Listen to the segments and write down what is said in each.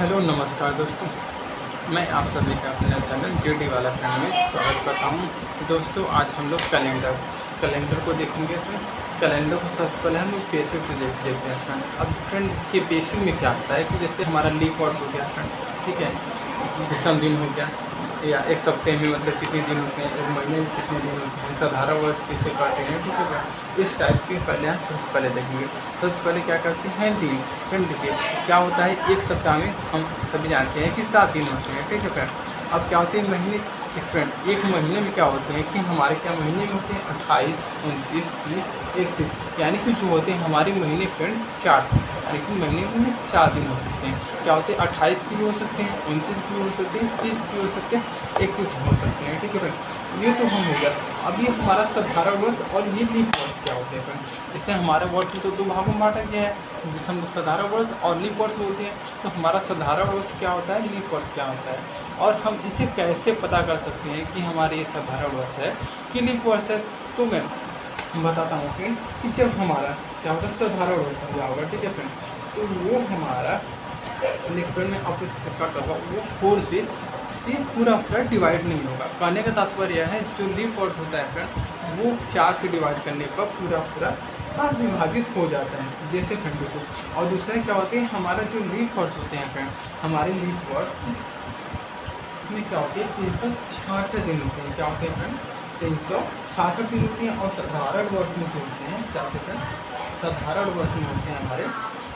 Hello नमस्कार दोस्तों, मैं आप सभी का अपने चैनल जेडी वाला फ्रेंड में स्वागत करता हूं। दोस्तों आज हम लोग कैलेंडर को देखेंगे फ्रेंड। कैलेंडर को सबसे पहले हम लोग बेसिक से देखते हैं फ्रेंड। अब फ्रेंड ये बेसिक में क्या होता है कि जैसे हमारा लीप वर्ड हो गया फ्रेंड, ठीक है, विषम दिन हो गया, या एक सप्ताह में मतलब कितने दिन होते हैं, एक महीने में कितने दिन होते हैं, साधारण वर्ष किसे कहते हैं, ठीक है। इस टाइप के पहले हम सबसे पहले देखेंगे। सबसे पहले क्या करते हैं दिन। फ्रेंड देखिए क्या होता है, एक सप्ताह में हम सभी जानते हैं कि 7 दिन होते हैं, ठीक है फ्रेंड। अब क्या होते हैं महीने के फ्रेंड, एक महीने में क्या होते हैं कि हमारे क्या महीने में होते हैं 28, 29, 30, 31, यानी कि जो होते हैं हमारे महीने फ्रेंड 4, यानी कि महीने में 4 दिन हो सकते हैं। क्या होते हैं 28 की भी हो सकते हैं, 29 की भी हो सकते हैं, 30 की भी हो सकते हैं, 31 हो सकते हैं, ठीक है फ्रेंड। ये तो हम हो गया। अब ये हमारा साधारण वर्ष और ये लीप वर्ष क्या होते हैं फ्रेंड। इससे हमारे वर्ष में तो 2 भागों में बांटा गया है, जिसे हम लोग साधारण वर्ष और लीप वर्ष बोलते हैं। तो हमारा साधारण वर्ष क्या होता है, लीप वर्ष क्या होता है, और हम इसे कैसे पता कर सकते हैं कि हमारे ये साधारण वर्ष है कि लीप वर्ष है। तो मैं बताता हूँ फ्रेंड कि जब हमारा क्या होता है साधारण वर्ष हो होगा, ठीक है फ्रेंड, तो वो हमारा नेक्स्ट फ्रेंड में आपको स्टार्ट करूँगा, वो 4 से पूरा डिवाइड नहीं होगा। कहने का तात्पर्य यह है जो लीप वर्ष होता है फ्रेंड वो 4 से डिवाइड करने पर पूरा विभाजित हो जाता है, जैसे फ्रेंड को। और दूसरा क्या होते हैं हमारा जो लीप वर्ष होते हैं फ्रेंड, हमारे लीप वर्ष में क्या होते हैं 366 दिन होते हैं। क्या होते हैं फ्रेंड 366 दिन होते हैं। और साधारण वर्ष में जो होते हैं क्या होते हैं, साधारण वर्ष में होते हैं हमारे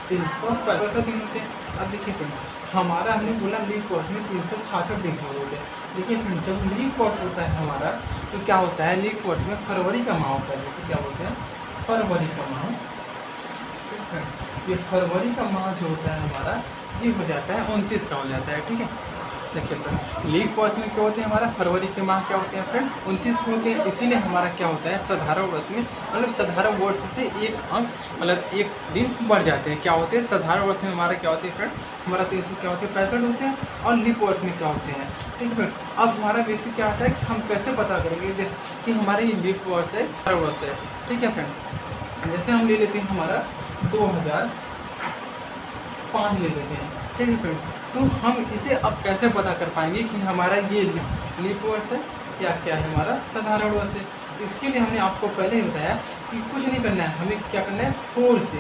365 दिन होते हैं। अब देखिए फ्रेंड हमारा हमने बोला लीप वर्ष में 366 दिन होते हैं। देखिए फ्रेंड जब लीप वर्ष होता है हमारा तो क्या होता है, लीप वर्ष में फरवरी का माह होता है, जैसे क्या बोलते हैं फरवरी का माह, ठीक है। ये फरवरी का माह जो होता है हमारा ये हो जाता है 29 का हो जाता है, ठीक है। देखिए फ्रेंड लीप वर्ष में क्या होते हैं हमारा फरवरी के माह क्या होते हैं फ्रेंड 29 होते हैं। इसीलिए हमारा क्या होता है साधारण वर्ष में मतलब साधारण वर्ष से एक अंक मतलब एक दिन बढ़ जाते हैं। क्या होते हैं साधारण वर्ष में हमारा क्या होते हैं फ्रेंड, हमारा 300 क्या होते हैं 65 होते हैं। और लीप वर्ष में क्या होते हैं, ठीक है फ्रेंड। अब हमारा बेसिक क्या होता है कि हम कैसे पता करेंगे कि हमारे ये लीप वर्ष है साधारण वर्ष है, ठीक है फ्रेंड। जैसे हम ले लेते हैं हमारा 2005 ले लेते हैं, ठीक है फ्रेंड। तो हम इसे अब कैसे पता कर पाएंगे कि हमारा ये लीप वर्ष है या क्या है हमारा साधारण वर्ष है। इसके लिए हमने आपको पहले ही बताया कि कुछ नहीं करना है, हमें क्या करना है 4 से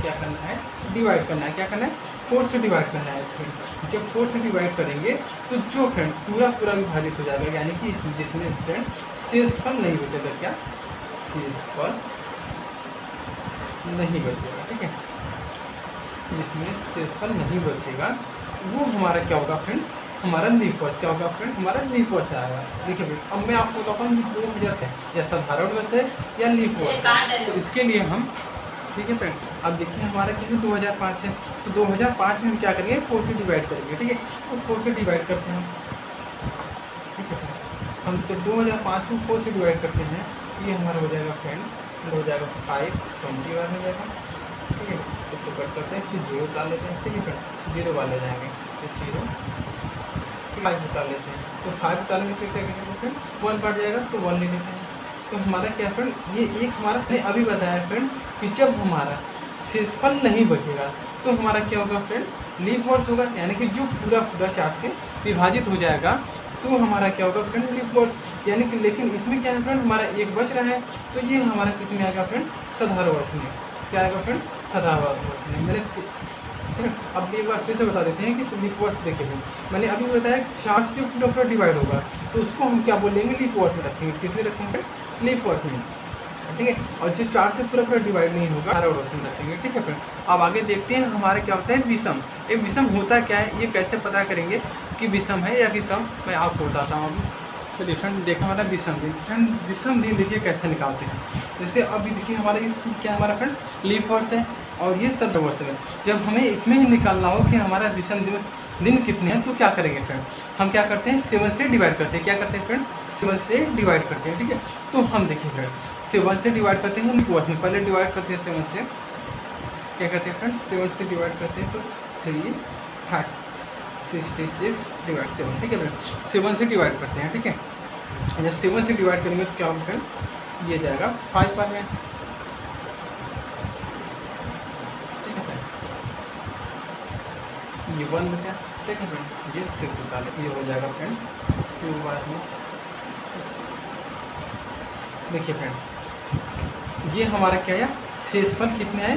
क्या करना है डिवाइड करना है। क्या करना है 4 से डिवाइड करना है। फिर जब 4 से डिवाइड करेंगे तो जो फ्रेंड पूरा विभाजित हो जाएगा, यानी कि जिसमें फ्रेंड शेषफल नहीं बचेगा, क्या शेषफल नहीं बचेगा, ठीक है, जिसमें शेषफल नहीं बचेगा वो हमारा क्या होगा फ्रेंड, हमारा लीप वर्ष क्या होगा फ्रेंड, हमारा लीप वर्ष आएगा। देखिए फ्रेंड अब मैं आपको बताता हूँ 2000 है या साधारण वर्ष है या लीप वर्ष है। तो इसके लिए हम ठीक है फ्रेंड अब देखिए हमारा कितने 2005 है, तो 2005 में हम क्या करेंगे 4 से डिवाइड करेंगे, ठीक है। तो 4 से डिवाइड करते हैं, ठीक है फ्रेंड। हम जब 2005 में 4 से डिवाइड करते हैं तो ये हमारा हो जाएगा फ्रेंड हो जाएगा 5 20 बार हो जाएगा, ठीक है। इसको कट करते हैं फिर 0 डाल लेते हैं, ठीक है फ्रेंड 0 वाले जाएंगे फिर 0 5 डाल लेते हैं, तो 5 डालेंगे फिर क्या करेंगे फ्रेंड 1 बढ़ जाएगा तो 1 ले लेते हैं। तो हमारा क्या फ्रेंड ये एक हमारा मैंने अभी बताया फ्रेंड कि जब हमारा शेषफल नहीं बचेगा तो हमारा क्या होगा फ्रेंड लीप वर्ष होगा, यानी कि जो पूरा 4 से विभाजित हो जाएगा तो हमारा क्या होगा फ्रेंड लीप वर्ष। यानी कि लेकिन इसमें क्या है फ्रेंड हमारा एक बच रहा है, तो ये हमारा किस में आएगा फ्रेंड साधारण वर्ष में। क्या आएगा फ्रेंड साधारण वर्ष में। मैंने अब एक बार फिर से बता देते हैं कि लीप वर्ष देखिए मैंने अभी बताया 4 से जो पूरा डिवाइड होगा तो उसको हम क्या बोलेंगे लीप वर्ष में रखेंगे। किस में रखेंगे लीप वर्ष में, ठीक है। और जो 4 से पूरा डिवाइड नहीं होगा साधारण वर्ष में रखेंगे, ठीक है फ्रेंड। अब आगे देखते हैं हमारे क्या होता है विषम। ये विषम होता क्या है, ये कैसे पता करेंगे कि विषम है या विषम, मैं आपको बताता हूँ अभी। चलिए फ्रेंड देखा हमारा विषम दिन। फ्रेंड विषम दिन देखिए कैसे निकालते हैं। जैसे अभी देखिए हमारा इस क्या हमारा फ्रेंड लीप वर्ष है और ये साधारण वर्ष है। जब हमें इसमें ही निकालना हो कि हमारा विषम दिन कितने हैं तो क्या करेंगे फ्रेंड, हम क्या करते हैं 7 से डिवाइड करते हैं। क्या करते हैं फ्रेंड 7 से डिवाइड करते हैं, ठीक है। तो हम देखिए फ्रेंड 7 से डिवाइड करते हैं लीप वर्ष में, पहले डिवाइड करते हैं 7 से। क्या करते हैं फ्रेंड 7 से डिवाइड करते हैं तो 3 66 डिवाइड 7, ठीक है फ्रेंड 7 से डिवाइड करते हैं, ठीक है। जब 7 से डिवाइड करेंगे तो क्या होगा फ्रेंड ये जाएगा 5 पर में, ठीक है। ये 1 बचा, ठीक है फ्रेंड। ये 6 होता है, ये हो जाएगा फ्रेंड 2 बार में। देखिए फ्रेंड ये हमारा क्या है, शेषफल कितने हैं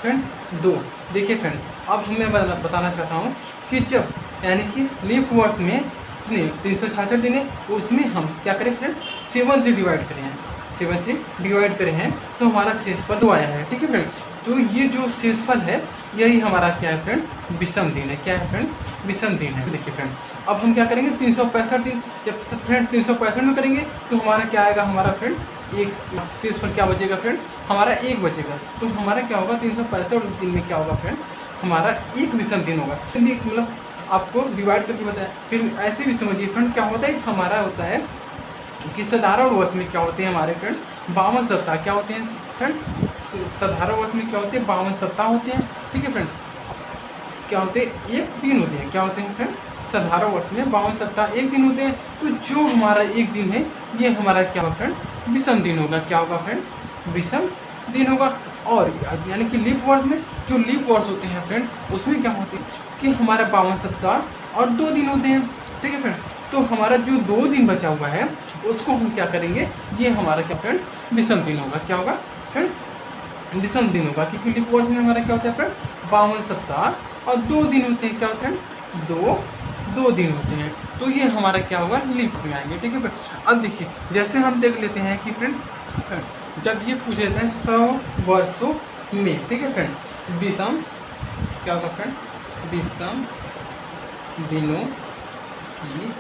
फ्रेंड 2। देखिए फ्रेंड अब मैं बताना चाहता हूँ कि जब यानी कि लीप वर्ष में 366 दिन है, उसमें हम क्या करें फ्रेंड 7 से डिवाइड करें हैं, 7 से डिवाइड करें हैं तो हमारा शेषफल 2 आया है, ठीक है फ्रेंड। तो ये जो शेषफल है यही हमारा क्या है फ्रेंड विषम दिन है। क्या है फ्रेंड विषम दिन है। देखिए फ्रेंड अब हम क्या करेंगे 365 दिन, जब फ्रेंड 365 में करेंगे तो हमारा क्या आएगा, हमारा फ्रेंड एक शेषफल क्या बचेगा फ्रेंड हमारा 1 बचेगा। तो हमारा क्या होगा 365 दिन में क्या होगा फ्रेंड हमारा एक विषम दिन होगा। मतलब आपको डिवाइड करके बताया। फिर ऐसे भी समझिए फ्रेंड क्या होता है, हमारा होता है कि साधारण वर्ष में क्या होते हैं हमारे फ्रेंड 52 सप्ताह। क्या होते हैं फ्रेंड साधारण वर्ष में क्या होते हैं 52 सप्ताह होते हैं, ठीक है फ्रेंड। क्या होते हैं एक दिन होते हैं, क्या होते हैं फ्रेंड साधारण वर्ष में 52 सप्ताह एक दिन होते हैं। तो जो हमारा एक दिन है ये हमारा क्या होगा फ्रेंड विषम दिन होगा। क्या होगा फ्रेंड विषम दिन होगा। और यानी कि लीप वर्ष में जो लीप वर्ष होते हैं फ्रेंड उसमें क्या होते हैं कि हमारा 52 सप्ताह और 2 दिन होते हैं, ठीक है फ्रेंड। तो हमारा जो 2 दिन बचा हुआ है उसको हम क्या करेंगे, ये हमारा क्या फ्रेंड विषम दिन होगा। क्या होगा फ्रेंड विषम दिन होगा, क्योंकि लीप वर्ष में हमारा क्या होता है फ्रेंड 52 सप्ताह और 2 दिन होते हैं। क्या होते हैं दो दिन होते हैं। तो ये हमारा क्या होगा लीप में आएंगे, ठीक है फ्रेंड। अब देखिए जैसे हम देख लेते हैं कि फ्रेंड जब ये पूछ लेते हैं 100 वर्षों में, ठीक है फ्रेंड विषम क्या होगा फ्रेंड विषम दिनों की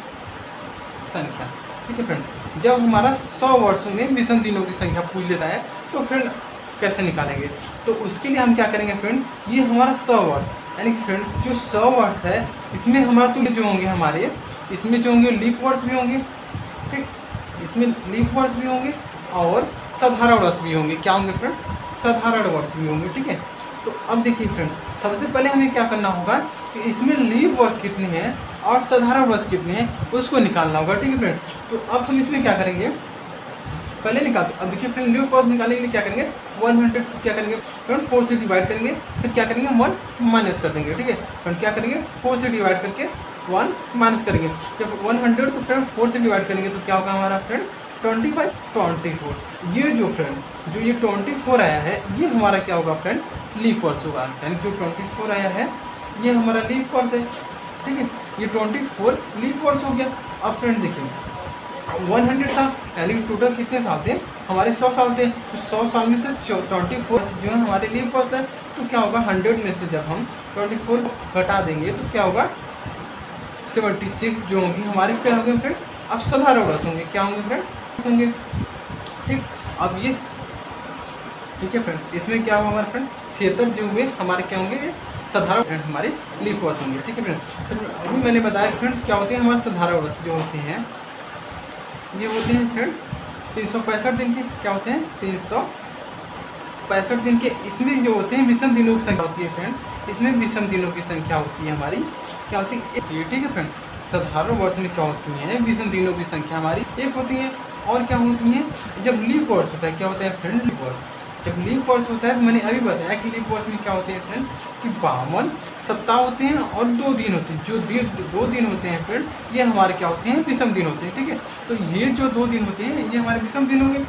संख्या, ठीक है फ्रेंड। जब हमारा 100 वर्षों में विषम दिनों की संख्या पूछ लेता है तो फ्रेंड कैसे निकालेंगे, तो उसके लिए हम क्या करेंगे फ्रेंड ये हमारा 100 वर्ष यानी कि फ्रेंड्स जो 100 वर्ष है इसमें हमारे तो जो होंगे हमारे इसमें जो होंगे लीप वर्ष भी होंगे, ठीक इसमें लीप वर्ष भी होंगे और साधारण वर्ष भी होंगे। क्या होंगे फ्रेंड साधारण वर्ष भी होंगे, ठीक है। तो अब देखिए फ्रेंड सबसे पहले हमें क्या करना होगा कि इसमें लीप वर्ष कितने हैं और साधारण वर्ष कितने हैं उसको निकालना होगा, ठीक है फ्रेंड। तो अब हम इसमें क्या करेंगे पहले निकालते। अब देखिए फ्रेंड लीप वर्ष निकालने के लिए क्या करेंगे 100 क्या करेंगे फ्रेंड 4 से डिवाइड करेंगे, फिर क्या करेंगे 1 माइनस कर देंगे, ठीक है फ्रेंड। क्या करेंगे 4 से डिवाइड करके 1 माइनस करेंगे। जब 100 को फ्रेंड 4 से डिवाइड करेंगे तो क्या होगा हमारा फ्रेंड 24। ये जो फ्रेंड जो ये 24 आया है ये हमारा क्या होगा फ्रेंड लीप वर्ष होगा। यानी जो 24 आया है ये हमारा लीप वर्ष है, ठीक है। ये 24 लीप वर्ष हो गया। अब फ्रेंड देखिए 100 था यानी टोटल कितने साल थे हमारे 100 साल थे। तो 100 साल में से 24 जो है हमारे लीप वर्ष है। तो क्या होगा 100 में से जब हम 24 घटा देंगे तो क्या होगा 76 जो होंगी हमारे क्या होंगे फ्रेंड अब साधारण वर्ष होंगे। क्या होंगे फ्रेंड होंगे, ठीक। अब ये ठीक है फ्रेंड इसमें क्या होगा हमारे फ्रेंड 76 जो हुए हमारे क्या होंगे साधारण फ्रेंड हमारे लीप वर्ष होंगे, ठीक है फ्रेंड। अभी मैंने बताया फ्रेंड क्या होते हैं हमारे साधारण वर्ष जो होते हैं ये होते हैं फ्रेंड 365 दिन के। क्या होते हैं 365 दिन के। इसमें जो होते हैं विषम दिनों की संख्या होती है फ्रेंड इसमें विषम दिनों की संख्या होती है हमारी क्या होती है 1, ठीक है फ्रेंड। साधारण वर्ष में क्या होती है विषम दिनों की संख्या हमारी 1 होती है। और क्या होती है जब लीप वर्ष होता है क्या होता है फ्रेंड लीप वर्ष। जब लीप वर्ष होता है तो मैंने अभी बताया कि लीप वर्ष में क्या होते हैं फ्रेंड कि 52 सप्ताह होते हैं और 2 दिन होते हैं। जो 2 दिन होते हैं फ्रेंड ये हमारे क्या होते हैं विषम दिन होते हैं, ठीक है। तो ये जो 2 दिन होते हैं ये हमारे विषम दिन होंगे।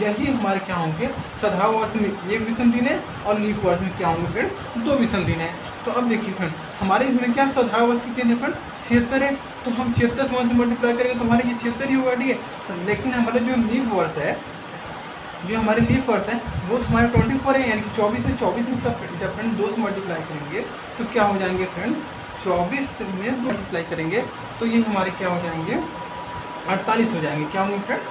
यही हमारे क्या होंगे साधारण वर्ष में 1 विषम दिन है और लीप वर्ष में क्या होंगे फ्रेंड 2 विषम दिन है। तो अब देखिए फ्रेंड हमारे इसमें क्या साधारण वर्ष कितने फ्रेंड 76 है। तो हम 76 से 1 से मल्टीप्लाई करेंगे तो हमारे ये 76 ही होगा, ठीक है। लेकिन हमारा जो लीप वर्ष है जो हमारे लीप वर्ष है वो तो हमारे 24 है यानी कि 24 से 24 में सब जब फ्रेंड 2 से मल्टीप्लाई करेंगे तो क्या हो जाएंगे फ्रेंड 24 में 2 मल्टीप्लाई करेंगे तो ये हमारे क्या हो जाएंगे 48 हो जाएंगे। क्या होंगे फ्रेंड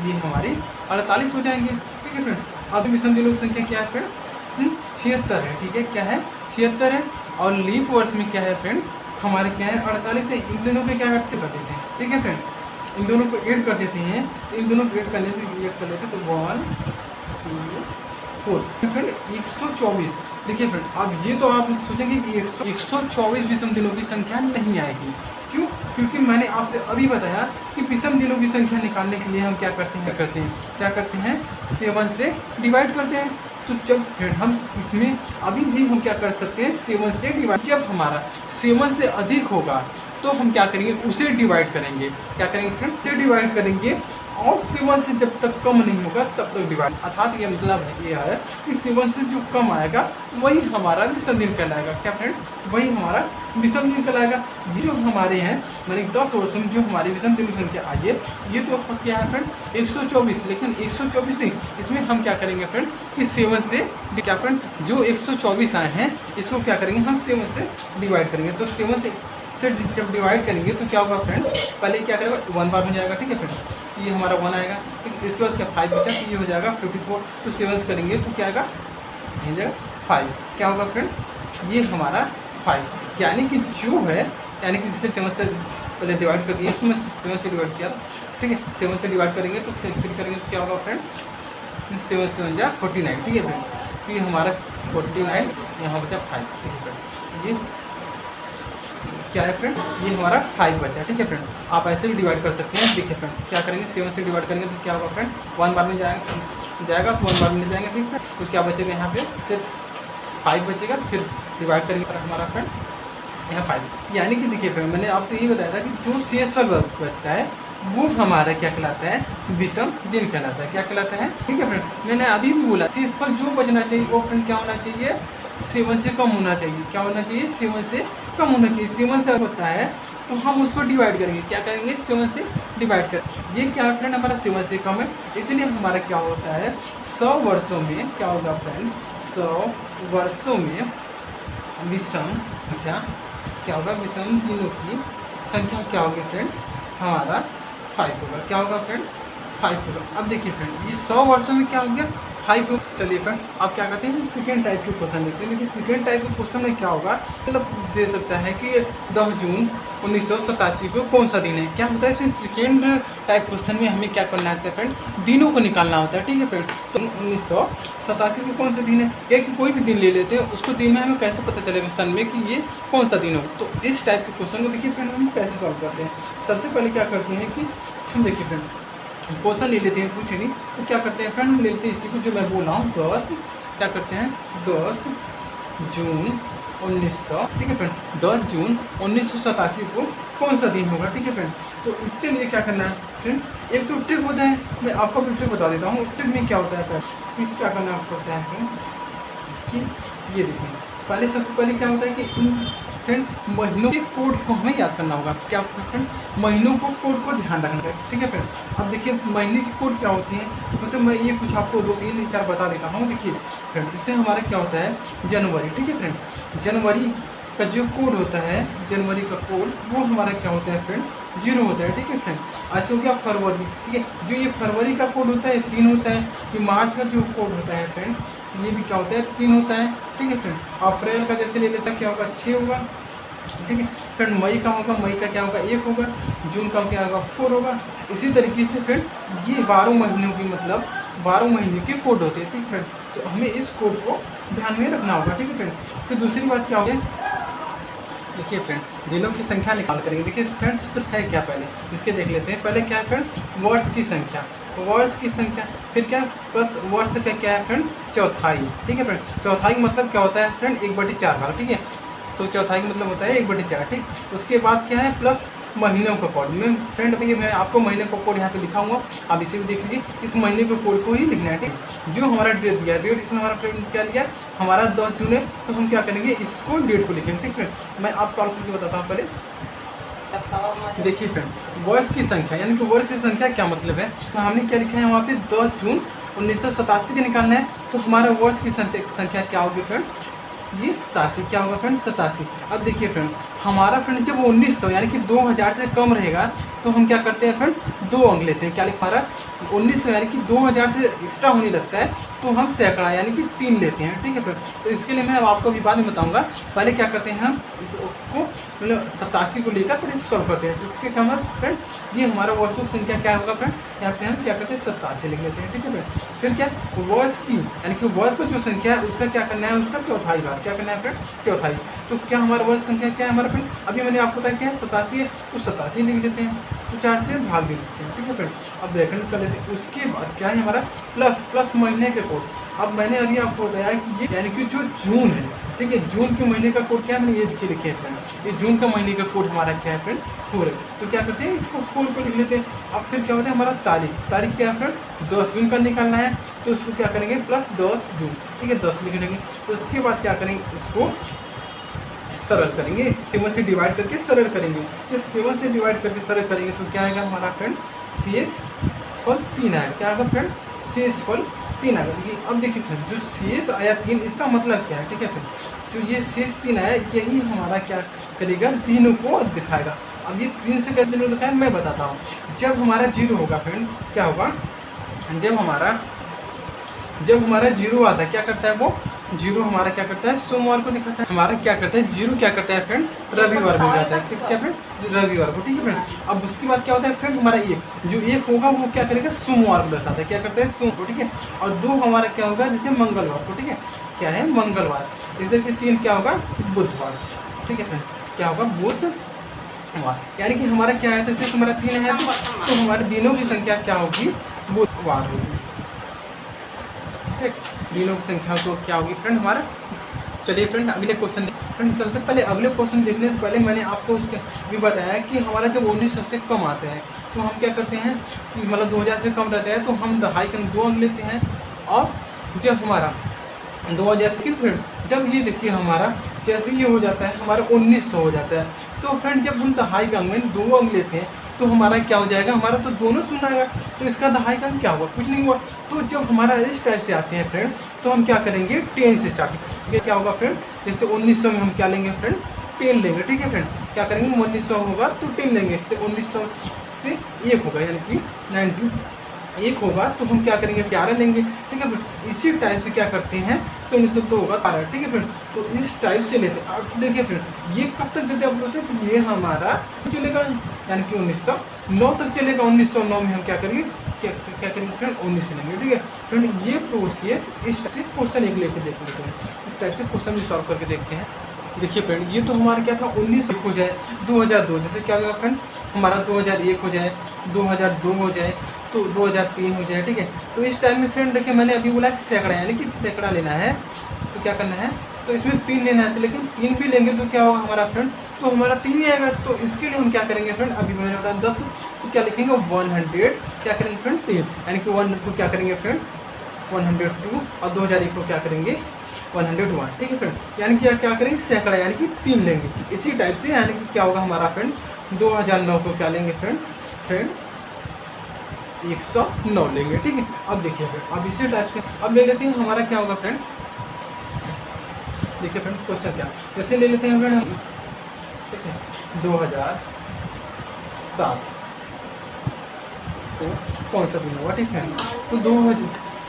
ये हमारे 48 हो जाएंगे, ठीक है फ्रेंड। अब विषम दिनों की संख्या क्या है फ्रेंड 76 है, ठीक है। क्या है 76 है। और लीप वर्ष में क्या है फ्रेंड हमारे क्या है 48 है। इन दोनों को क्या करते हैं, ठीक है फ्रेंड इन दोनों को ऐड कर देते हैं। इन दोनों को ऐड कर लेते तो 1 2 4 फ्रेंड 124। देखिए फ्रेंड अब ये तो आप सोचेंगे कि 124 विषम दिनों की संख्या नहीं आएगी। क्यों? क्योंकि मैंने आपसे अभी बताया कि विषम दिनों की संख्या निकालने के लिए हम क्या करते हैं 7 से डिवाइड करते हैं, तो जब फ्रेंड हम इसमें अभी भी हम क्या कर सकते हैं 7 से डिवाइड, जब हमारा 7 से अधिक होगा तो हम क्या करेंगे उसे डिवाइड करेंगे, क्या करेंगे फ्रेंड उसे डिवाइड करेंगे, और 7 से जब तक कम नहीं होगा तब तक डिवाइड, अर्थात ये मतलब ये है कि 7 से जो कम आएगा वही हमारा विषम दिन कहलाएगा। क्या फ्रेंड, वही हमारा विषम दिन कहलाएगा। ये जो हमारे हैं मैंने 10 वर्षों में जो हमारी विषम दिन संख्या आई है ये तो क्या है फ्रेंड 124, लेकिन 124 नहीं, इसमें हम क्या करेंगे फ्रेंड कि 7 से क्या फ्रेंड जो 124 आए हैं इसको क्या करेंगे हम 7 से डिवाइड करेंगे। तो 7 से जब डिवाइड करेंगे तो क्या होगा फ्रेंड, पहले क्या करेगा 1 बार में जाएगा, ठीक है फ्रेंड, ये हमारा 1 आएगा, ठीक है। इसके बाद क्या 5 बचा तो ये हो जाएगा 54, तो 7 से करेंगे तो क्या आएगा ये जाएगा 5, क्या होगा फ्रेंड ये हमारा 5, यानी कि जो है यानी कि जिससे 7 से पहले डिवाइड कर दिया इसमें 7 से डिवाइड किया, ठीक है, 7 से डिवाइड करेंगे तो फिर करेंगे तो क्या होगा फ्रेंड 7 से 1 जा 49, ठीक है फ्रेंड, तो ये हमारा 49 यहाँ बचा 5, ठीक है फ्रेंड, ये क्या है फ्रेंड ये हमारा 5 बचा, ठीक है फ्रेंड। आप ऐसे भी डिवाइड कर सकते हैं, देखिए फ्रेंड क्या करेंगे 7 से डिवाइड करेंगे तो क्या होगा फ्रेंड 1 बार में जाएगा तो 1 बार में ले जाएंगे, ठीक है, तो क्या बचेगा यहाँ पे फिर 5 बचेगा, फिर डिवाइड करेंगे पर हमारा फ्रेंड यहाँ 5, यानी कि देखिए फ्रेंड मैंने आपसे यही बताया था कि जो शेषफल बचता है वो हमारा क्या कहलाता है विषम दिन कहलाता है, क्या कहलाता है, ठीक है फ्रेंड। मैंने अभी भी बोला शेषफल जो बचना चाहिए वो फ्रेंड क्या होना चाहिए 7 से कम होना चाहिए, क्या होना चाहिए 7 से कम होना चाहिए। 7 से होता है तो हम उसको डिवाइड करेंगे, क्या करेंगे 7 से डिवाइड करेंगे, ये क्या है फ्रेंड हमारा 7 से कम है, इसलिए हमारा क्या होता है 100 वर्षों में क्या होगा फ्रेंड 100 वर्षों में विषम संख्या क्या होगा, विषम दिनों की संख्या क्या होगी फ्रेंड हमारा 5 होगा, क्या होगा फ्रेंड 5 होगा। अब देखिए फ्रेंड ये 100 वर्षों में क्या हो गया 5 होगा। चलिए फ्रेंड आप क्या कहते हैं सेकेंड टाइप के क्वेश्चन देखते हैं। देखिए सेकेंड टाइप के क्वेश्चन में क्या होगा मतलब दे सकता है कि 10 जून 1987 को कौन सा दिन है, क्या होता है फ्रेंड सेकेंड टाइप क्वेश्चन में हमें क्या करना होता है फ्रेंड दिनों को निकालना होता है, ठीक है फ्रेंड। तो 1987 को कौन सा दिन है, एक कोई भी दिन ले लेते हैं उसको दिन में हमें कैसे पता चलेगा सन में कि ये कौन सा दिन हो। तो इस टाइप के क्वेश्चन को देखिए फ्रेंड हम कैसे सॉल्व करते हैं। सबसे पहले क्या करते हैं कि हम देखिए फ्रेंड क्वेश्चन ले लेते हैं, कुछ नहीं तो क्या करते हैं फ्रेंड हम ले लेते हैं इसी को जो मैं बोल रहा हूँ 10 क्या करते हैं 10 जून 1900, ठीक है फ्रेंड 10 जून 1987 को कौन सा दिन होगा, ठीक है फ्रेंड। तो इसके लिए क्या करना है फ्रेंड एक तो ट्रिक होता है, मैं आपको भी ट्रिक बता देता हूँ। ट्रिक में क्या होता है फ्रेंड क्या करना पड़ता है फ्रेंड कि ये देखिए पहले सबसे पहले क्या होता है कि इन फ्रेंड महीनों के कोड को हमें याद करना होगा, क्या फ्रेंड महीनों को कोड को ध्यान रखना है, ठीक है फ्रेंड। अब देखिए महीने की कोड क्या होती है मतलब मैं ये कुछ आपको 2 3 4 बता देता हूँ। देखिए फ्रेंड इससे हमारा क्या होता है जनवरी, ठीक है फ्रेंड जनवरी का जो कोड होता है जनवरी का कोड वो हमारा क्या होता है फ्रेंड 0 होता है, ठीक है फ्रेंड। अच्छा हो गया फरवरी, ठीक है जो ये फरवरी का कोड होता है 3 होता है। ये मार्च का जो कोड होता है फ्रेंड ये भी क्या होता है 3 होता है, ठीक है फ्रेंड। अप्रैल का जैसे ले लेते हैं क्या होगा 6 होगा, ठीक है फ्रेंड। मई का होगा मई का क्या होगा 1 होगा, जून का क्या होगा 4 होगा। इसी तरीके से फ्रेंड ये 12 महीनों की मतलब 12 महीने के कोड होते हैं, ठीक है फ्रेंड। तो हमें इस कोड को ध्यान में रखना होगा, ठीक है फ्रेंड। फिर दूसरी बात क्या होगी देखिए फ्रेंड दिनों की संख्या निकाल करेंगे। देखिए फ्रेंड सूत्र है क्या पहले इसके देख लेते हैं। पहले क्या है फ्रेंड वर्ष की संख्या, वर्ष की संख्या फिर क्या प्लस वर्ष का क्या है फ्रेंड चौथाई, ठीक है फ्रेंड। चौथाई मतलब क्या होता है फ्रेंड 1/4 भाग, ठीक है। तो चौथाई मतलब होता है 1/4, ठीक। उसके बाद क्या है प्लस महीनों का कोड। मैं फ्रेंड भैया मैं आपको महीने का कोड यहाँ पे लिखा हुआ, आप इसे भी देख लीजिए। इस महीने के कोड को ही लिखना है, ठीक। जो हमारा डेट दिया डेट इसमें हमारा फ्रेंड क्या लिया हमारा 10 जून है, तो हम क्या करेंगे इसको डेट को लिखेंगे, ठीक है। मैं आप सॉल्व करके बताता हूँ पहले। देखिए फ्रेंड वर्ष की संख्या यानी कि वर्ष की संख्या क्या मतलब है, तो हमने क्या लिखा है वहाँ पे 10 जून 1987 के निकालना है। तो हमारा वर्ष की संख्या क्या होगी फ्रेंड ये 87, क्या होगा फ्रेंड 87। अब देखिए फ्रेंड हमारा फ्रेंड जब 1900 यानी कि 2000 से कम रहेगा तो हम क्या करते हैं फ्रेंड 2 अंक लेते हैं। क्या लिखा हमारा 1900 यानी कि 2000 से एक्स्ट्रा होने लगता है तो हम सैकड़ा यानी कि 3 लेते हैं, ठीक है फ्रेंड। तो इसके लिए मैं आपको अभी बाद में बताऊंगा। पहले क्या करते हैं हम इसको मतलब 87 को लेकर फिर सॉल्व करते हैं। तो इसके क्या हमारा फ्रेंड ये हमारा वर्षों की संख्या क्या होगा फ्रेंड यहाँ पे हम क्या करते हैं 87 लिख लेते हैं, ठीक है फ्रेंड। फिर क्या वर्ष की यानी कि वर्ष का जो संख्या है उसका क्या करना है उसका चौथाई भाग, क्या करना है फ्रेंड चौथाई। तो क्या हमारा वर्ग संख्या क्या है हमारा फ्रेंड, अभी मैंने आपको बताया क्या है 87 है, तो 87 लिख देते हैं, तो 4 से भाग दे देते हैं, ठीक है फ्रेंड। अब ब्रैकेट कर लेते हैं, उसके बाद क्या है हमारा प्लस महीने के कोड। अब मैंने अभी आपको बताया कि ये यानी कि जो जून है, ठीक है, जून के महीने का कोड क्या है, मैंने ये लिखे फ्रेंड, ये जून का महीने का कोड हमारा क्या है फ्रेंड 4 है। तो क्या करते हैं इसको 4 को लिख लेते हैं। अब फिर क्या होता है हमारा तारीख क्या है फ्रेंड 10 जून का निकालना है, तो इसको क्या करेंगे प्लस 10 जून, ठीक है 10 लिख लेंगे। तो उसके बाद क्या करेंगे इसको सरल करेंगे, 7 से डिवाइड करके सरल करेंगे। जब 7 से डिवाइड करके सरल करेंगे तो क्या आएगा हमारा फ्रेंड शेष फल 3 आएगा। क्या आएगा फ्रेंड शेष फल 3 आएगा। ये अब देखिए फ्रेंड जो शेष आया 3 इसका मतलब क्या है, ठीक है फ्रेंड जो ये शेष 3 आया यही हमारा क्या करेगा दिनों को दिखाएगा। अब ये 3 से कैसे दिनों दिखाएगा मैं बताता हूँ। जब हमारा 0 होगा फ्रेंड क्या होगा, जब हमारा 0 आता है क्या करता है वो 0 हमारा क्या करता है सोमवार को दिखाता है, हमारा क्या करता है 0 क्या करता है फ्रेंड रविवार को जाता है, क्या फ्रेंड रविवार को, ठीक है फ्रेंड। अब उसके बाद क्या होता है फ्रेंड हमारा 1 जो 1 होगा वो क्या करेगा सोमवार को दर्शाता है, क्या करता है सोम को, ठीक है। और 2 हमारा क्या होगा जैसे मंगलवार को, ठीक है क्या है मंगलवार। जैसे कि 3 क्या होगा बुधवार, ठीक है फ्रेंड क्या होगा बुधवार। यानी कि हमारा क्या है जैसे हमारा 3 है तो हमारे दिनों की संख्या क्या होगी बुधवार होगी, ठीक दिनों की संख्या तो क्या होगी फ्रेंड हमारा। चलिए फ्रेंड अगले क्वेश्चन फ्रेंड, सबसे पहले अगले क्वेश्चन देखने से पहले मैंने आपको उसके भी बताया कि हमारा जब 1900 से कम आता है तो हम क्या करते हैं कि मतलब 2000 से कम रहता है तो हम दहाई का 2 अंक लेते हैं। और जब हमारा 2000 से फ्रेंड जब ये देखिए हमारा जैसे ये हो जाता है हमारा 1900 हो जाता है तो फ्रेंड जब हम दहाई का अंक में 2 अंक लेते हैं तो हमारा क्या हो जाएगा हमारा तो दोनों सुना आएगा, तो इसका दहाई का क्या होगा कुछ नहीं हुआ। तो जब हमारा इस टाइप से आते हैं फ्रेंड तो हम क्या करेंगे 10 से स्टार्ट। ये क्या होगा फ्रेंड जैसे 1900 में हम क्या लेंगे फ्रेंड 10 लेंगे, ठीक है फ्रेंड क्या करेंगे 1900 होगा तो 10 लेंगे, इससे 1900 से 1 होगा यानी कि 91 होगा तो हम क्या करेंगे 11 लेंगे, ठीक है फ्रेंड। इसी टाइप से क्या करते हैं तो 1902 होगा 12, ठीक है फ्रेंड। तो इस टाइप से लेते हैं। अब देखिए फ्रेंड ये कब तक देते हैं आप लोग से, तो ये हमारा चलेगा यानी कि 1909 तक चलेगा। 1909 में हम क्या करेंगे क्या करेंगे फ्रेंड 19 लेंगे, ठीक है फ्रेंड। ये प्रोसेस इस टाइप से क्वेश्चन एक लेके देख लेते हैं, इस टाइप से क्वेश्चन भी सॉल्व करके देखते हैं। देखिए फ्रेंड ये तो हमारा क्या था 19 हो जाए 2002 जैसे क्या होगा फ्रेंड हमारा 2001 हो जाए 2002 हो जाए तो 2003 हो जाए, ठीक है। तो इस टाइम में फ्रेंड देखिए मैंने अभी बोला कि सैकड़ा यानी कि सैकड़ा लेना है तो क्या करना है तो इसमें 3 लेना है, तो लेकिन 3 भी लेंगे तो क्या होगा हमारा फ्रेंड तो हमारा 3 ही आएगा। तो इसके लिए हम क्या करेंगे फ्रेंड अभी मैंने बताया 10 तो क्या लिखेंगे 100 क्या करेंगे फ्रेंड 3 यानी कि 1 को क्या करेंगे फ्रेंड 102 और 2001 को क्या करेंगे 101, ठीक है फ्रेंड। यानी कि क्या करेंगे सैकड़ा यानी कि 3 लेंगे। इसी टाइप से यानी कि क्या होगा हमारा फ्रेंड 2009 को क्या लेंगे फ्रेंड 109 लेंगे, ठीक है। अब देखिए फ्रेंड अब इसी टाइप से अब ले लेते हैं हमारा क्या होगा फ्रेंड, देखिए फ्रेंड क्वेश्चन क्या जैसे ले लेते हैं फ्रेंड हम, ठीक है 2007 तो कौन सा दिन होगा, ठीक है तो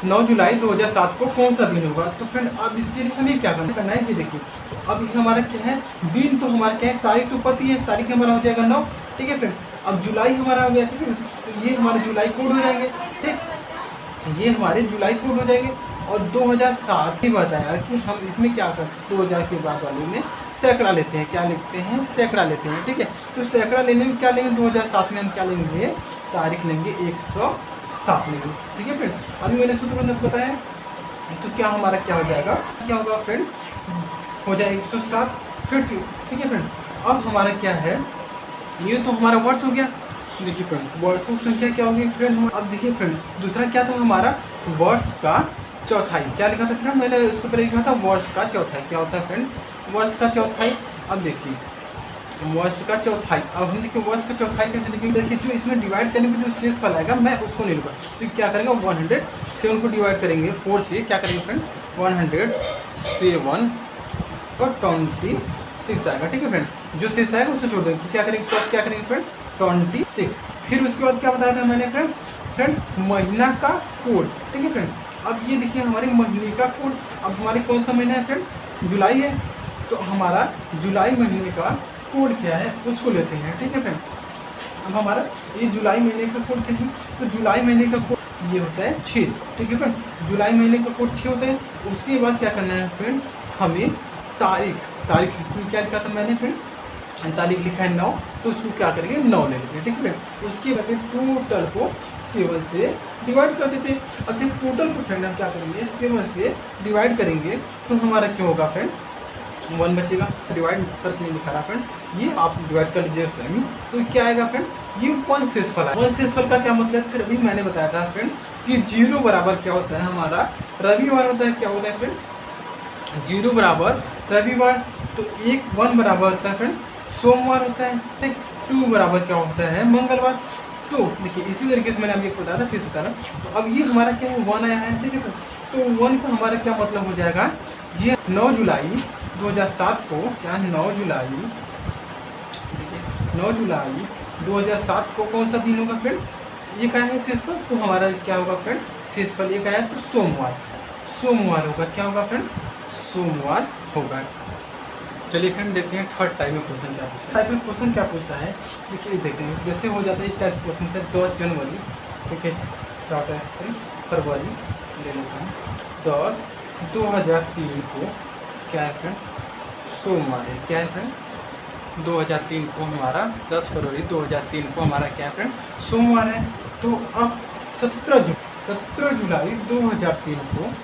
9 जुलाई 2007 को कौन सा दिन होगा। तो फ्रेंड अब इसके लिए हमें क्या करना है ये देखिए तो अब हमारा क्या है दिन तो हमारा क्या है तारीख तो पता ही है, तारीख हमारा हो जाएगा 9, ठीक है फ्रेंड। अब जुलाई हमारा हो गया, ठीक है तो ये हमारे जुलाई कोड हो जाएंगे, ठीक ये हमारे जुलाई कोड हो जाएंगे। और 2007 ही बताया कि हम इसमें क्या करते 2000 के बाद वाले में सैकड़ा लेते हैं, क्या लिखते हैं सैकड़ा लेते हैं, ठीक है। तो सैकड़ा लेने में क्या लेंगे 2007 में हम क्या लेंगे तारीख लेंगे 107 लेंगे, ठीक है फ्रेंड। अभी मैंने सूत्र बताया तो क्या हमारा क्या हो जाएगा क्या होगा फ्रेंड हो जाए 107 फिर, ठीक है फ्रेंड। अब हमारा क्या है ये तो हमारा वर्ष हो गया। देखिए फ्रेंड वर्षों की संख्या क्या होगी फ्रेंड। अब देखिए फ्रेंड दूसरा क्या था हमारा वर्ष का चौथाई, क्या लिखा था फ्रेंड मैंने उसको पहले लिखा था वर्ष का चौथाई। क्या होता है फ्रेंड वर्ष का चौथाई। अब देखिए वर्ष का चौथाई, अब हम देखिए वर्ष का चौथाई कैसे लिखेंगे। देखिए जो इसमें डिवाइड करने में जो शेष फल आएगा मैं उसको नहीं लूँगा, तो क्या करेंगे 100 से उनको डिवाइड करेंगे 4 से, क्या करेंगे फ्रेंड 107 और 26 आएगा, ठीक है फ्रेंड। जो शेष आएगा उससे छोड़ देंगे तो क्या करेंगे तो क्या करेंगे फ्रेंड 26। फिर उसके बाद क्या बताया था मैंने फ्रेंड महीना का कोड, ठीक है फ्रेंड। अब ये देखिए हमारे महीने का कोड, अब हमारे कौन सा महीना है फ्रेंड जुलाई है, तो हमारा जुलाई महीने का कोड क्या है उसको लेते हैं, ठीक है फ्रेंड। अब हमारा ये जुलाई महीने का कोड क्या है तो जुलाई महीने का कोड ये होता है 6, ठीक है फ्रेंड। जुलाई महीने का कोड 6 होता है। उसके बाद क्या करना है फ्रेंड हमें तारीख तारीख इसमें क्या लिखा था मैंने फ्रेंड, तारीख लिखा है 9, तो उसको क्या करेंगे 9 ले लेंगे, ठीक है। उसके बाद टोटल को 7 से डिवाइड कर देते हैं। अब जब टोटल को फ्रेंड हम क्या करेंगे 7 से डिवाइड करेंगे तो हमारा क्या होगा फ्रेंड 1 बचेगा। डिवाइड करके नहीं लिखा रहा फ्रेंड, ये आप डिवाइड कर लीजिए सेमी, तो क्या आएगा फ्रेंड, ये 1 शेषफल है। 1 शेषफल का क्या मतलब, फिर अभी मैंने बताया था फ्रेंड कि 0 बराबर क्या होता है हमारा रविवार होता है। क्या होता है फ्रेंड 0 बराबर रविवार, तो 1 बराबर होता है फ्रेंड सोमवार होता है, ठीक। 2 बराबर क्या होता है मंगलवार। तो देखिए इसी तरीके से मैंने अभी एक बताया था, फिर से बता रहा। तो अब ये हमारा क्या है 1 आया है, ठीक है। तो 1 का हमारा क्या मतलब हो जाएगा, ये 9 जुलाई 2007 को क्या है 9 जुलाई 2007 को कौन सा दिन होगा फ्रेंड, ये क्या है शेषफल, तो हमारा क्या होगा फ्रेंड शेषफल ये क्या है, तो सोमवार होगा। क्या होगा फ्रेंड सोमवार होगा। चलिए फ्रेंड देखते हैं थर्ड टाइप में क्वेश्चन क्या पूछता है। टाइप में क्वेश्चन क्या पूछता है, देखिए देखते हैं जैसे हो जाता है इस टाइप क्वेश्चन से 10 जनवरी, ठीक है, क्या होता है फरवरी ले लेते हैं 10 2003 को क्या है फ्रेंड सोमवार है। क्या है फ्रेंड 2003 को हमारा 10 फरवरी 2003 को हमारा क्या है फ्रेंड सोमवार है। तो अब 17 जुलाई 2003 को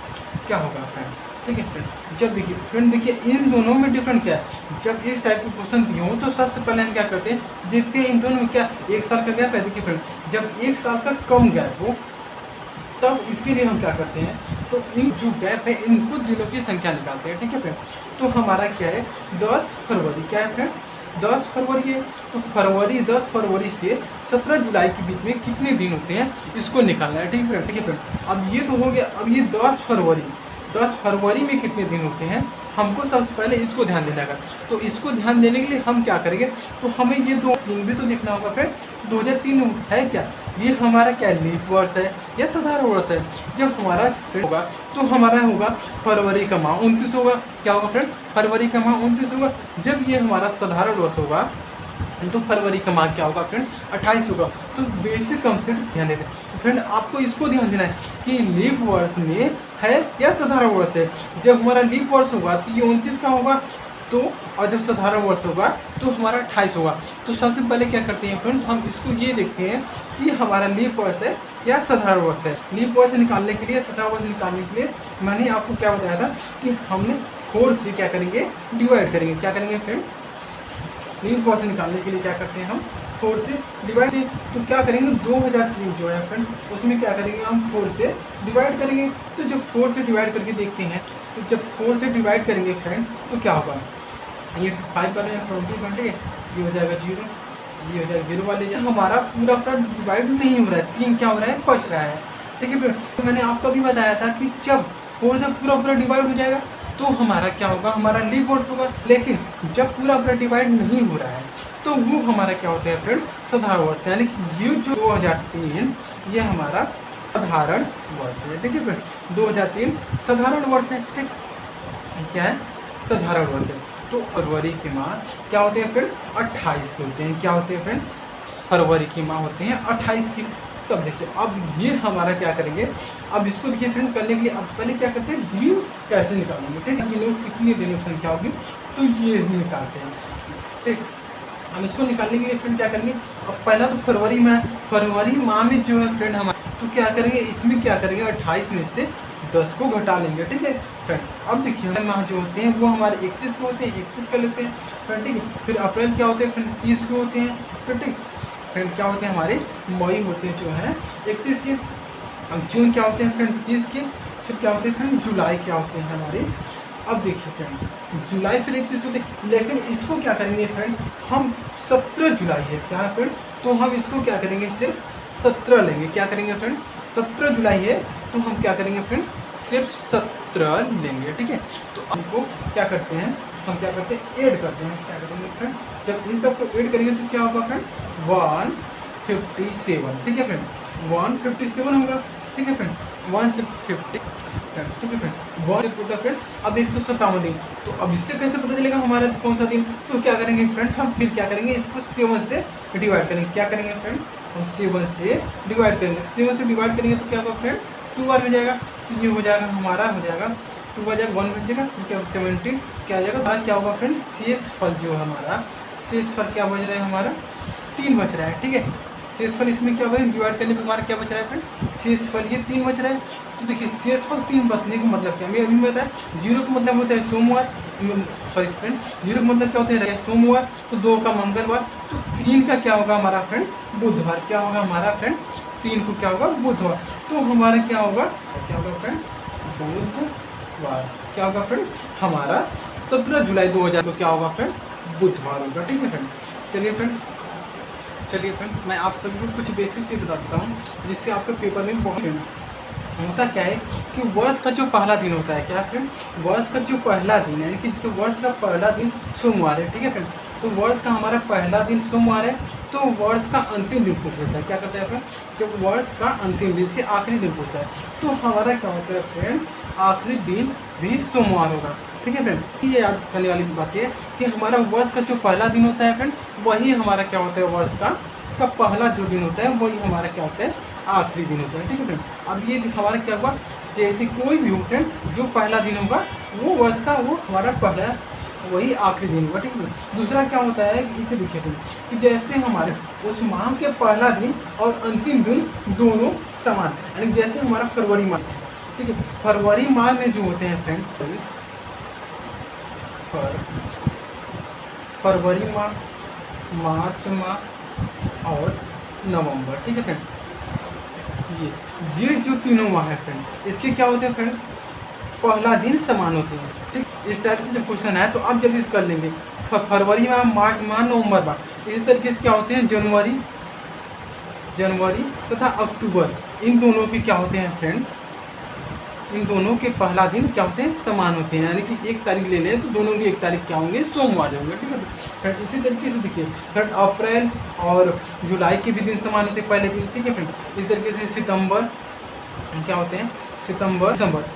क्या होगा फ्रेंड, ठीक है फ्रेंड। जब देखिए फ्रेंड देखिए इन दोनों में डिफरेंट क्या है, जब इस टाइप के क्वेश्चन दिए हो तो सबसे पहले हम क्या करते हैं देखते हैं इन दोनों में क्या 1 साल का गैप है। देखिए फ्रेंड जब 1 साल का कम गैप हो तब इसके लिए हम क्या करते हैं, तो इन जो गैप है इनको दिनों की संख्या निकालते हैं, ठीक है फ्रेंड। तो हमारा क्या है 10 फरवरी, क्या है फ्रेंड 10 फरवरी है, तो फरवरी 10 फरवरी से 17 जुलाई के बीच में कितने दिन होते हैं इसको निकालना है, ठीक है फ्रेंड। ठीक है फ्रेंड अब ये तो हो गया। अब ये 10 फरवरी में कितने दिन होते हैं हमको सबसे पहले इसको ध्यान देना है। तो इसको ध्यान देने के लिए हम क्या करेंगे, तो हमें ये 2 दिन भी तो देखना होगा। फिर 2003 है क्या, ये हमारा क्या लीप वर्ष है या साधारण वर्ष है। जब हमारा होगा तो हमारा होगा फरवरी का माह 29 होगा। क्या होगा फ्रेंड फरवरी का माह 29 होगा। जब ये हमारा साधारण वर्ष होगा तो फरवरी का माह क्या होगा फ्रेंड 28 होगा। तो बेसिक कंसेप्ट ध्यान देते हैं फ्रेंड, आपको इसको ध्यान देना है कि लीप वर्ष में है या साधारण वर्ष है। जब हमारा लीप वर्ष होगा तो ये 29 का होगा, तो और जब साधारण वर्ष होगा तो हमारा 28 होगा। तो सबसे पहले क्या करते हैं फ्रेंड, हम इसको ये देखते हैं कि हमारा लीप वर्ष है या साधारण वर्ष है। लीप वर्ष निकालने के लिए, साधारण वर्ष निकालने के लिए मैंने आपको क्या बताया था कि हमने 4 से क्या करेंगे डिवाइड करेंगे। क्या करेंगे फ्रेंड, लीप वर्ष निकालने के लिए क्या करते हैं हम 4 से डिवाइड। तो क्या करेंगे 2003 जो है फ्रेंड उसमें क्या करेंगे हम 4 से डिवाइड करेंगे। तो जब 4 से डिवाइड करके देखते हैं, तो जब 4 से डिवाइड करेंगे फ्रेंड तो क्या होगा, ये 5 पर 20 घंटे ये हो जाएगा 0, ये हो जाएगा 0 वाले। हमारा पूरा फ्रेंड डिवाइड नहीं हो रहा है, 3 क्या हो रहा है बच रहा है, ठीक है फ्रेंड। तो मैंने आपको भी बताया था कि जब 4 से पूरा डिवाइड हो जाएगा तो हमारा क्या होगा, हमारा लीप वर्ष होगा। लेकिन जब पूरा डिवाइड नहीं हो रहा है तो वो हमारा क्या होता है फ्रेंड साधारण वर्ष, यानी कि ये जो 2003 ये हमारा साधारण वर्ष है, ठीक है फ्रेंड। 2003 साधारण वर्ष है, ठीक क्या है साधारण वर्ष है। तो फरवरी के माह क्या होते हैं फ्रेंड 28 के होते हैं। क्या होते हैं फ्रेंड फरवरी की माह होते हैं 28 की। तब देखिए अब ये हमारा क्या करेंगे, अब इसको देखिए फ्रेंड करने के लिए अब पहले क्या करते हैं दिन कैसे निकालेंगे, ठीक है। दिनों कितनी दिनों की संख्या होगी तो ये निकालते हैं, ठीक। हम इसको निकालने के लिए फ्रेंड क्या करेंगे, अब पहला तो फरवरी माह में जो है फ्रेंड हमारे तो क्या करेंगे, इसमें क्या करेंगे 28 में से 10 को घटा लेंगे, ठीक है फ्रेंड। अब देखिए हमारे माह जो होते हैं वो हमारे 31 को होते हैं, 31 कर लेते हैं फ्रेंड, ठीक है। फिर अप्रैल क्या होते हैं फ्रेंड 30 को होते हैं, फिर ठीक। फ्रेंड क्या होते हैं हमारे मई होते हैं जो है 31 के। अब जून क्या होते हैं फ्रेंड 30 के। फिर क्या होते हैं फ्रेंड जुलाई क्या होते हैं हमारे, अब देखिए फ्रेंड जुलाई फिर 31 होते हैं। लेकिन इसको क्या करेंगे फ्रेंड हम 17 जुलाई है क्या है फ्रेंड, तो हम इसको क्या करेंगे सिर्फ 17 लेंगे। क्या करेंगे फ्रेंड 17 जुलाई है तो हम क्या करेंगे फ्रेंड सिर्फ 17 लेंगे, ठीक है। तो हमको क्या करते हैं, हम क्या करते हैं ऐड करते हैं। क्या करेंगे फ्रेंड जब इन सबको ऐड करेंगे तो क्या होगा फ्रेंड 157, ठीक है फ्रेंड 157 होगा, ठीक है फ्रेंड 150, ठीक है फ्रेंड 1 फ्रेंड अब 157 दिन। तो अब इससे कैसे पता चलेगा हमारा कौन सा दिन, तो क्या करेंगे फ्रेंड हम फिर क्या करेंगे इसको 7 से डिवाइड करेंगे। क्या करेंगे फ्रेंड हम 7 से डिवाइड करेंगे। 7 से डिवाइड करेंगे तो क्या होगा फ्रेंड 2 बार हो जाएगा। तो ये हो जाएगा हमारा हो जाएगा 2 बजाएगा 1 बचेगा, फिर क्या 17 क्या आ जाएगा, क्या होगा फ्रेंड शेषफल जो हमारा शेषफल क्या बच रहा है हमारा 3 बच रहा है। ठीक है, शेषफल इसमें क्या होगा डिवाइड करने पर हमारा क्या बच रहा है फ्रेंड शेषफल ये 3 बच रहा है। तो देखिए शेषफल 3 बचने का मतलब क्या, मैं अभी बताया 0 का मतलब होता है सोमवार, सॉरी फ्रेंड 0 का मतलब क्या होता है सोमवार, तो 2 का मंगलवार, तो 3 का क्या होगा हमारा फ्रेंड बुधवार, क्या होगा हमारा फ्रेंड 3 को क्या होगा बुधवार, तो हमारा क्या होगा फ्रेंड बुधवार, क्या होगा फ्रेंड हमारा 17 जुलाई 2000 को क्या होगा फ्रेंड बुधवार होगा। ठीक है फ्रेंड, चलिए फ्रेंड मैं आप सभी को कुछ बेसिक चीज़ बताता हूँ जिससे आपके पेपर में बहुत होता क्या है कि वर्ष का जो पहला दिन होता है क्या फ्रेंड वर्ष का जो पहला दिन है, यानी कि जैसे वर्ष का पहला दिन सोमवार है। ठीक है फ्रेंड, तो वर्ष का हमारा पहला दिन सोमवार है, तो वर्ष का अंतिम दिन पूछ लेता है, क्या करता है फ्रेंड जब वर्ष का अंतिम दिन से आखिरी दिन पूछता है तो हमारा क्या होता है फ्रेंड आखिरी दिन भी सोमवार होगा। ठीक है फ्रेंड, ये याद करने वाली बात है कि हमारा वर्ष का जो पहला दिन होता है फ्रेंड वही हमारा क्या होता है वर्ष का पहला जो दिन होता है वही हमारा क्या होता है आखिरी दिन होता है। ठीक है फ्रेंड, अब ये हमारा क्या हुआ जैसे कोई भी हो फ्रेंड जो पहला दिन होगा वो वर्ष का वो हमारा पहला वही आखिरी दिन होगा। ठीक है, दूसरा क्या होता है कि इसे देखिए कि जैसे हमारे उस माह के पहला दिन और अंतिम दिन दोनों समान, यानी जैसे हमारा फरवरी माह है। ठीक है, फरवरी माह में जो होते हैं फ्रेंड फरवरी माह, मार्च माह और नवंबर। ठीक है फ्रेंड, ये जो तीनों माह है फ्रेंड इसके क्या होते हैं फ्रेंड पहला दिन समान होते हैं। ठीक, इस टाइप से जब क्वेश्चन है तो आप जल्दी से कर लेंगे। फरवरी माह, मार्च माह, नवंबर माह, इसी तरीके से क्या होते हैं जनवरी तथा अक्टूबर, इन दोनों के क्या होते हैं फ्रेंड इन दोनों के पहला दिन क्या होते हैं समान होते हैं, यानी कि 1 तारीख ले लें तो दोनों की 1 तारीख क्या होंगे सोमवार होंगे। ठीक है फ्रेंड, इसी तरीके से देखिए फ्रेंड अप्रैल और जुलाई के भी दिन समान होते हैं पहले दिन। ठीक है फ्रेंड, इस तरीके से सितंबर क्या होते हैं सितंबर,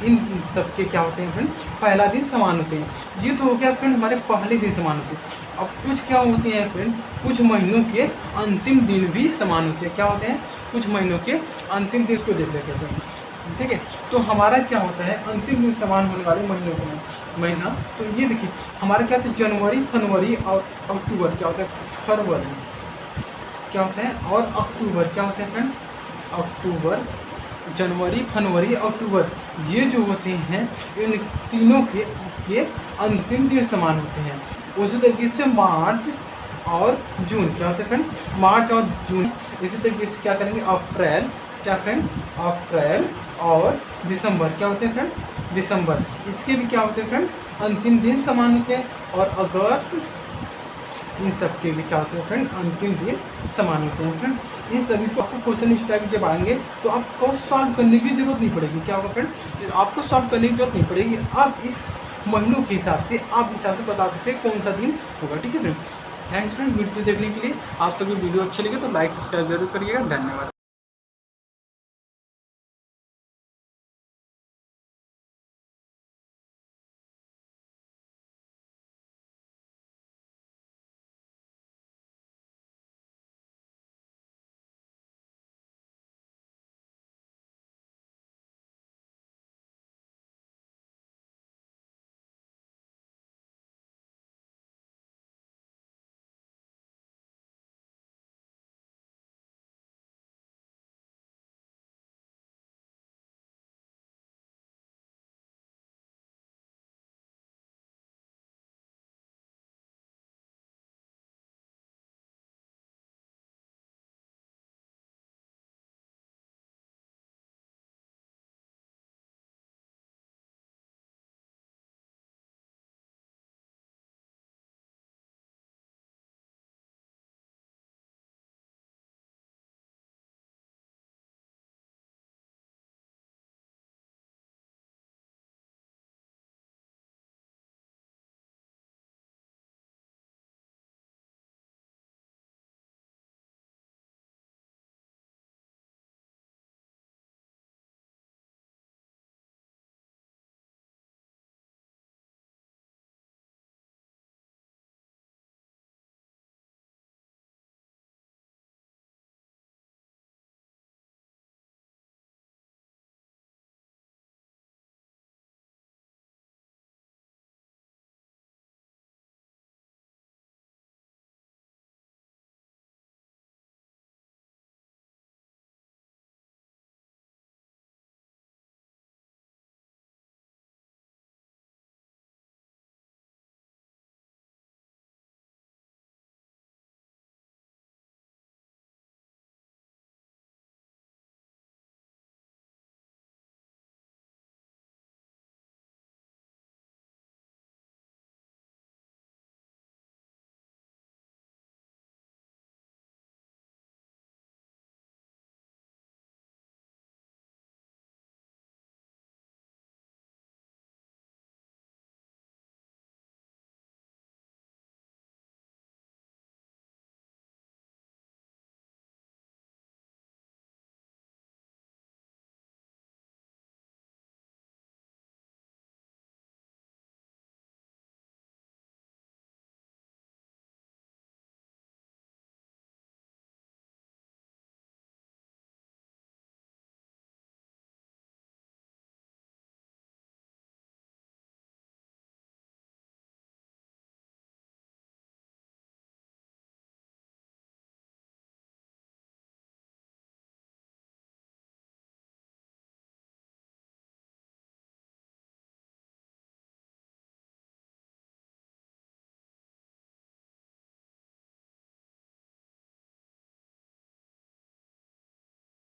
इन सब के क्या होते हैं फ्रेंड पहला दिन समान होते हैं। ये तो हो गया फ्रेंड हमारे पहले दिन समान होते हैं। अब कुछ क्या होते हैं फ्रेंड कुछ महीनों के अंतिम दिन भी समान होते हैं। क्या होते हैं कुछ महीनों के अंतिम दिन को देख लेते हैं। ठीक है, तो हमारा क्या होता है अंतिम दिन समान होने वाले महीनों का महीना, तो ये देखिए हमारा क्या होता है जनवरी, फरवरी और अक्टूबर, क्या होता है फरवरी क्या होता है और अक्टूबर क्या होता है फ्रेंड अक्टूबर, जनवरी, फरवरी, अक्टूबर, ये जो होते हैं इन तीनों के अंतिम दिन समान होते हैं। उसी तरीके से मार्च और जून क्या होते हैं फ्रेंड मार्च और जून, इसी तरीके से क्या करेंगे अप्रैल, क्या फ्रेंड अप्रैल और दिसंबर, क्या होते हैं फ्रेंड दिसंबर, इसके भी क्या होते हैं फ्रेंड अंतिम दिन समान होते हैं। और अगस्त, इन सब के भी क्या होते हैं फ्रेंड अंतिम दिन समान होते हैं। फ्रेंड इन सभी को आपको क्वेश्चन इस टाइप जब आएंगे तो आपको सॉल्व करने की जरूरत नहीं पड़ेगी। क्या होगा फ्रेंड आपको सॉल्व करने की जरूरत नहीं पड़ेगी, आप इस महीनों के हिसाब से बता सकते हैं कौन सा दिन होगा। ठीक है फ्रेंड, थैंक्स फ्रेंड वीडियो देखने के लिए। आप सभी वीडियो अच्छे लगे तो लाइक सब्सक्राइब जरूर करिएगा। धन्यवाद।